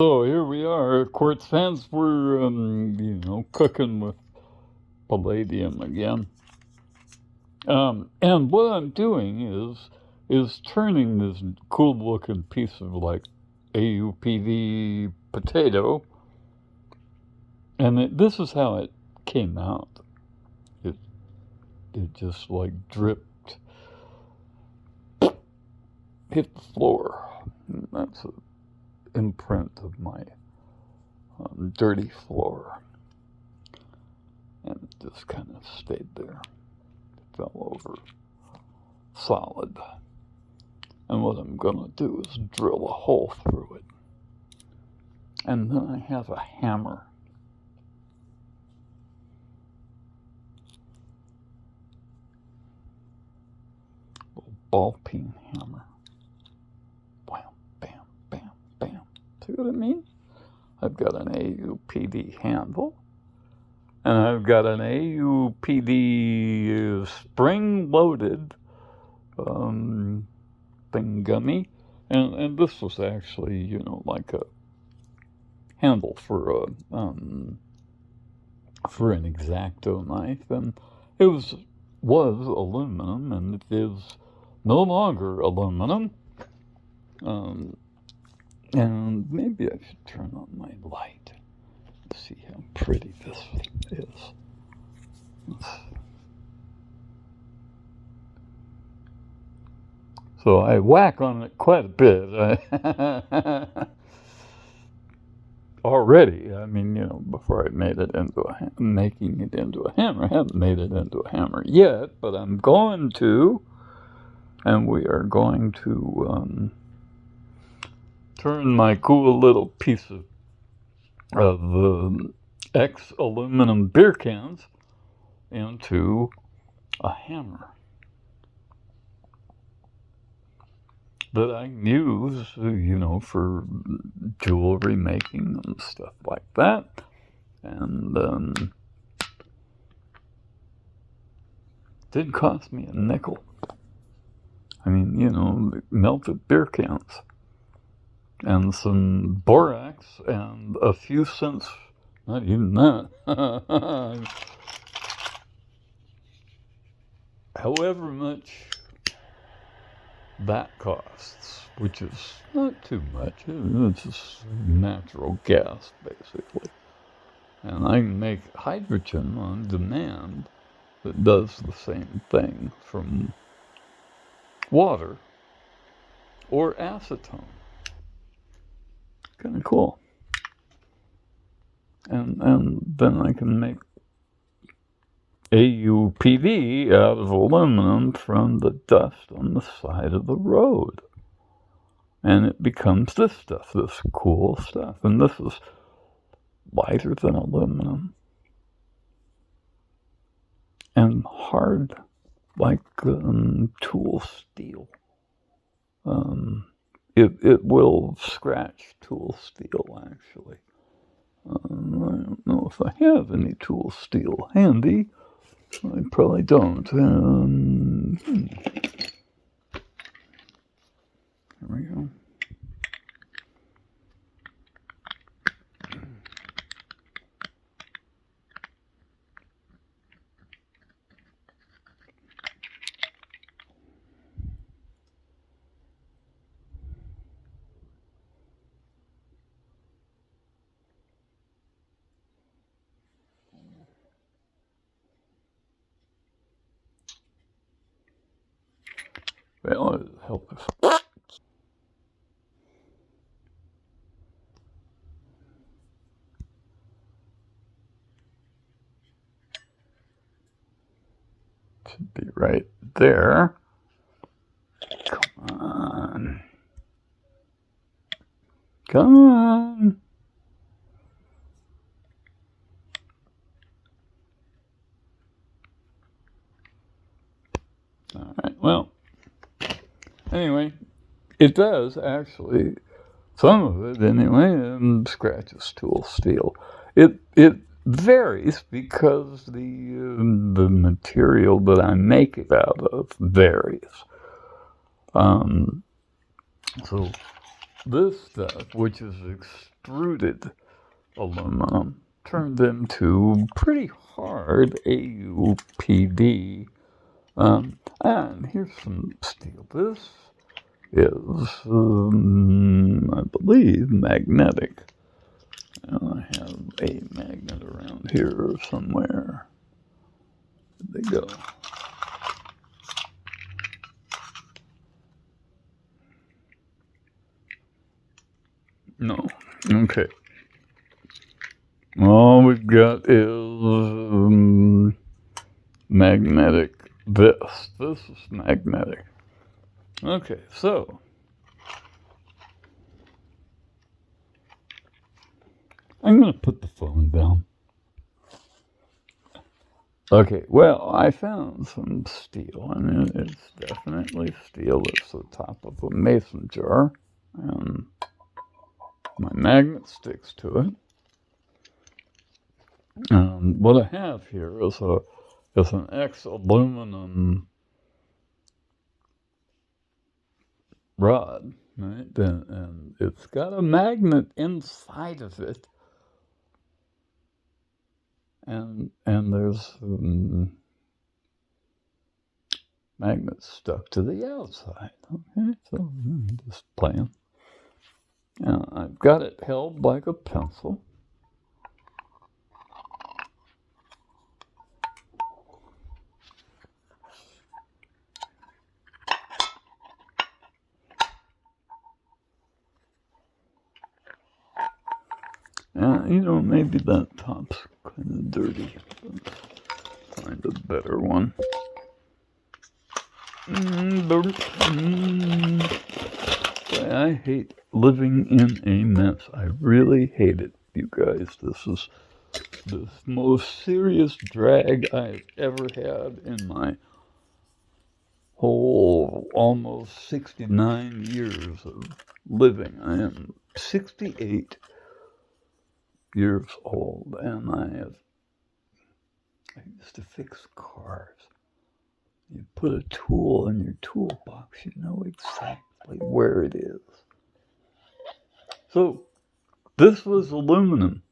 So here we are, quartz fans. We're cooking with palladium again. And what I'm doing is turning this cool looking piece of like AuPd potato, and this is how it came out. It it just like dripped, hit the floor. And that's an imprint of my dirty floor, and it just kind of stayed there. It fell over solid. And what I'm going to do is drill a hole through it. And then I have a hammer. A little ball peen hammer. Bam, bam, bam, bam. See what I mean? I've got an AuPd handle. And I've got an AuPd spring-loaded thingummy. And this was actually, like a handle for an X-Acto knife, and it was aluminum, and it is no longer aluminum. And maybe I should turn on my light to see how pretty this is. So I whack on it quite a bit. Already, I mean, before I made it into making it into a hammer. I haven't made it into a hammer yet, but I'm going to, and we are going to turn my cool little piece of X aluminum beer cans into a hammer that I can use, for jewelry making and stuff like that. And didn't cost me a nickel. I mean, melted beer cans and some borax and a few cents, not even that. However much that costs, which is not too much. It's just natural gas, basically. And I can make hydrogen on demand that does the same thing from water or acetone. Kind of cool. And then I can make AuPd out of aluminum from the dust on the side of the road. And it becomes this stuff, this cool stuff. And this is lighter than aluminum and hard like tool steel. It will scratch tool steel, actually. I don't know if I have any tool steel handy. I probably don't. There we go. Well, it'll help us. Should be right there. Come on. Come on. All right, well, anyway, it does actually, some of it anyway, scratches tool steel. It varies because the material that I make it out of varies. So this stuff, which is extruded aluminum, turned into pretty hard AuPd. And here's some steel. This is, I believe, magnetic. I have a magnet around here somewhere. Where'd they go? No. Okay. All we've got is magnetic. This is magnetic. Okay, so I'm going to put the phone down. Okay, well, I found some steel. I mean, it's definitely steel. It's the top of a mason jar. And my magnet sticks to it. What I have here is an ex-aluminum rod, right? And it's got a magnet inside of it. And there's magnets stuck to the outside. Okay, so just playing. Now I've got it held like a pencil. Maybe that top's kind of dirty. Let's find a better one. I hate living in a mess. I really hate it, you guys. This is the most serious drag I've ever had in my whole almost 69 years of living. I am 68 years old, and I used to fix cars. You put a tool in your toolbox, you know exactly where it is. So, this was aluminum.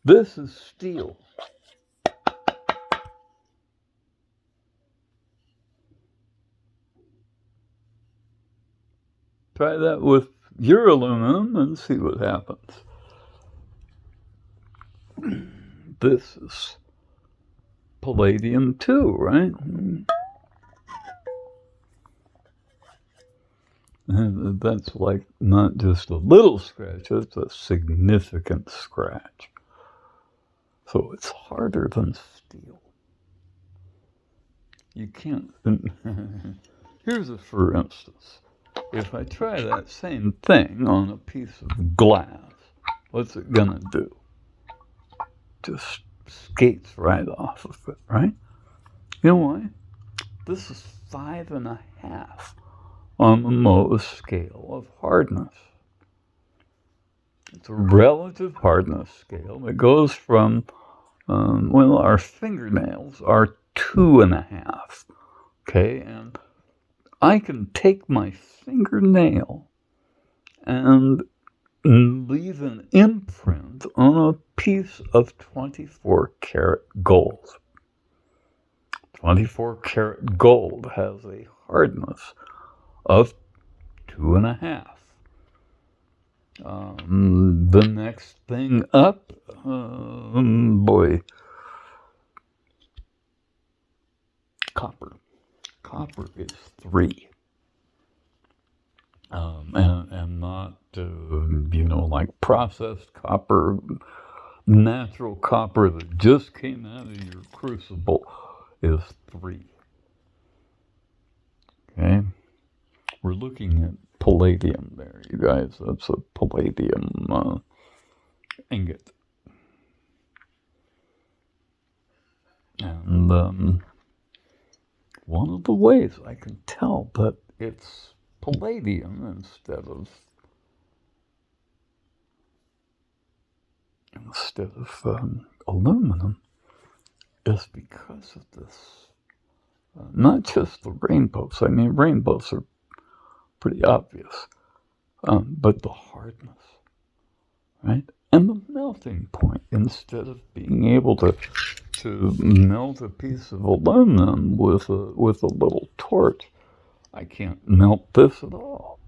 This is steel. Try that with your aluminum and see what happens. This is palladium too, right? And that's like not just a little scratch, it's a significant scratch. So it's harder than steel. You can't. Here's a for instance. If I try that same thing on a piece of glass, what's it gonna do? Just skates right off of it, right? You know why? This is 5.5 on the Mohs scale of hardness. It's a relative hardness scale that goes from, our fingernails are 2.5. Okay, and I can take my fingernail and leave an imprint on a piece of 24 karat gold. 24 karat gold has a hardness of 2.5. The next thing up, copper. Copper is 3. And not, like processed copper, natural copper that just came out of your crucible is 3. Okay? We're looking at palladium there, you guys. That's a palladium ingot. And one of the ways I can tell that it's palladium instead of aluminum is because of this. Not just the rainbows. I mean, rainbows are pretty obvious. but the hardness, right? And the melting point, instead of being able to melt a piece of aluminum with a little torch, I can't melt this at all.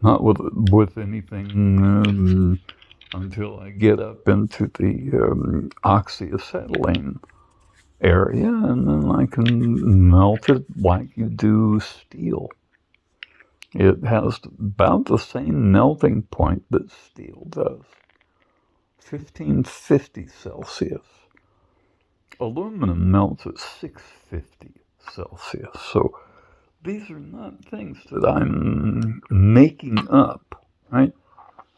Not with anything until I get up into the oxyacetylene area, and then I can melt it like you do steel. It has about the same melting point that steel does, 1550 Celsius. Aluminum melts at 650 Celsius. So these are not things that I'm making up, right?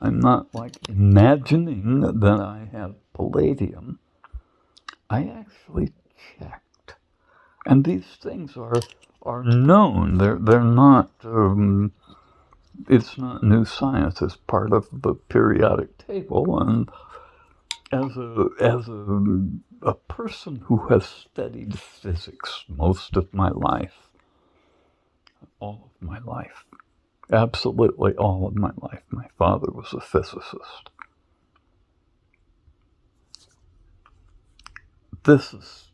I'm not like imagining that I have palladium. I actually checked. And these things are known. They're not it's not new science. It's part of the periodic table, and as a person who has studied physics most of my life, all of my life, absolutely all of my life. My father was a physicist. This is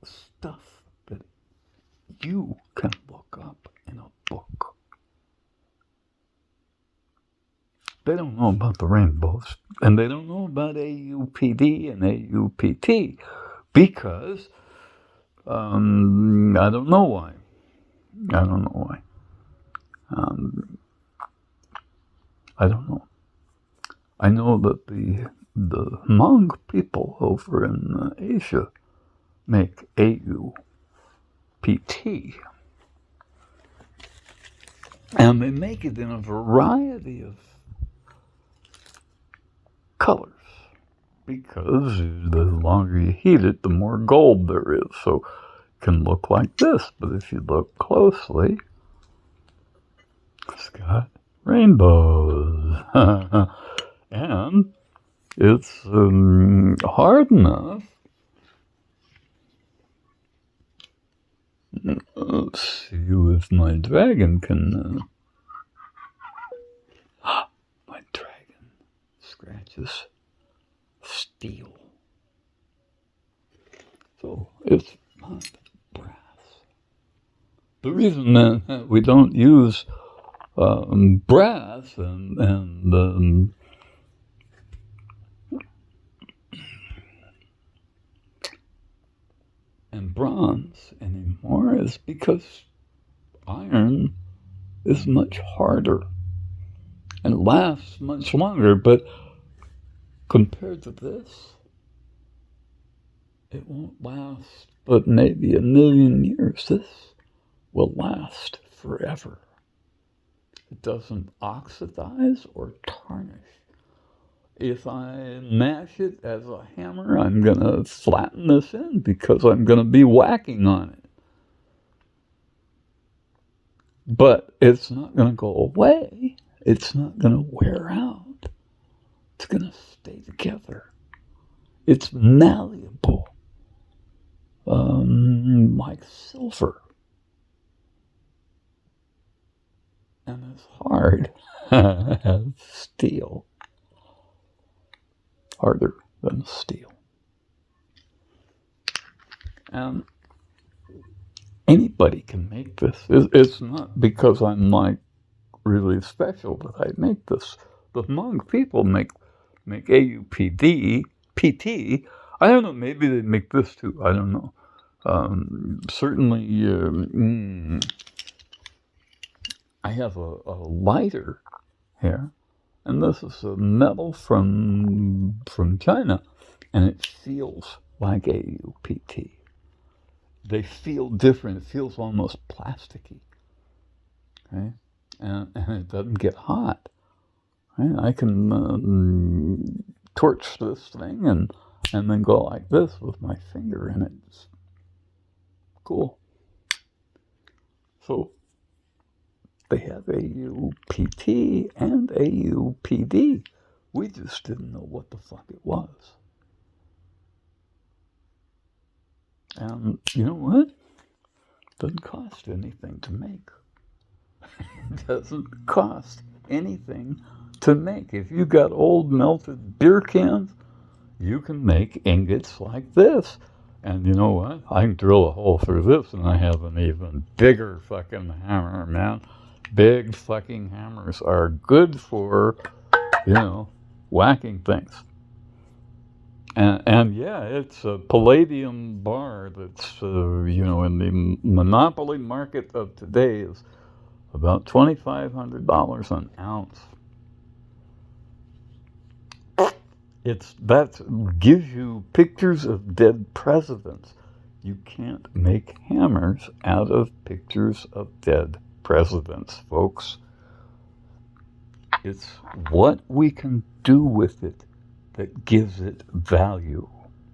stuff that you can look up in a book. They don't know about the rainbows, and they don't know about AuPd and AuPt because I don't know why. I don't know why. I don't know. I know that the Hmong people over in Asia make AuPt, and they make it in a variety of colors because the longer you heat it, the more gold there is. So it can look like this, but if you look closely, it's got rainbows. And it's hard enough. Let's see if my dragon can. My dragon scratches steel. So it's not brass. The reason that we don't use brass and bronze anymore is because iron is much harder and lasts much longer, but compared to this, it won't last but maybe 1,000,000 years. This will last forever. It doesn't oxidize or tarnish. If I mash it as a hammer, I'm going to flatten this in because I'm going to be whacking on it. But it's not going to go away. It's not going to wear out. It's going to stay together. It's malleable, like silver. And it's hard as steel. Harder than steel. And anybody can make this. It's not because I'm like really special that I make this. The Hmong people make AuPd, PT. I don't know, maybe they make this too. I don't know. Certainly, I have a lighter here, and this is a metal from China, and it feels like AuPt. They feel different. It feels almost plasticky, okay? And it doesn't get hot. Right? I can torch this thing and then go like this with my finger, and it's cool. So they have AuPt and AuPd. We just didn't know what the fuck it was. And you know what? It doesn't cost anything to make. It doesn't cost anything to make. If you got old melted beer cans, you can make ingots like this. And you know what? I can drill a hole through this and I have an even bigger fucking hammer, man. Big fucking hammers are good for, whacking things. And yeah, it's a palladium bar that's, in the monopoly market of today is about $2,500 an ounce. That gives you pictures of dead presidents. You can't make hammers out of pictures of dead presidents, folks. It's what we can do with it that gives it value.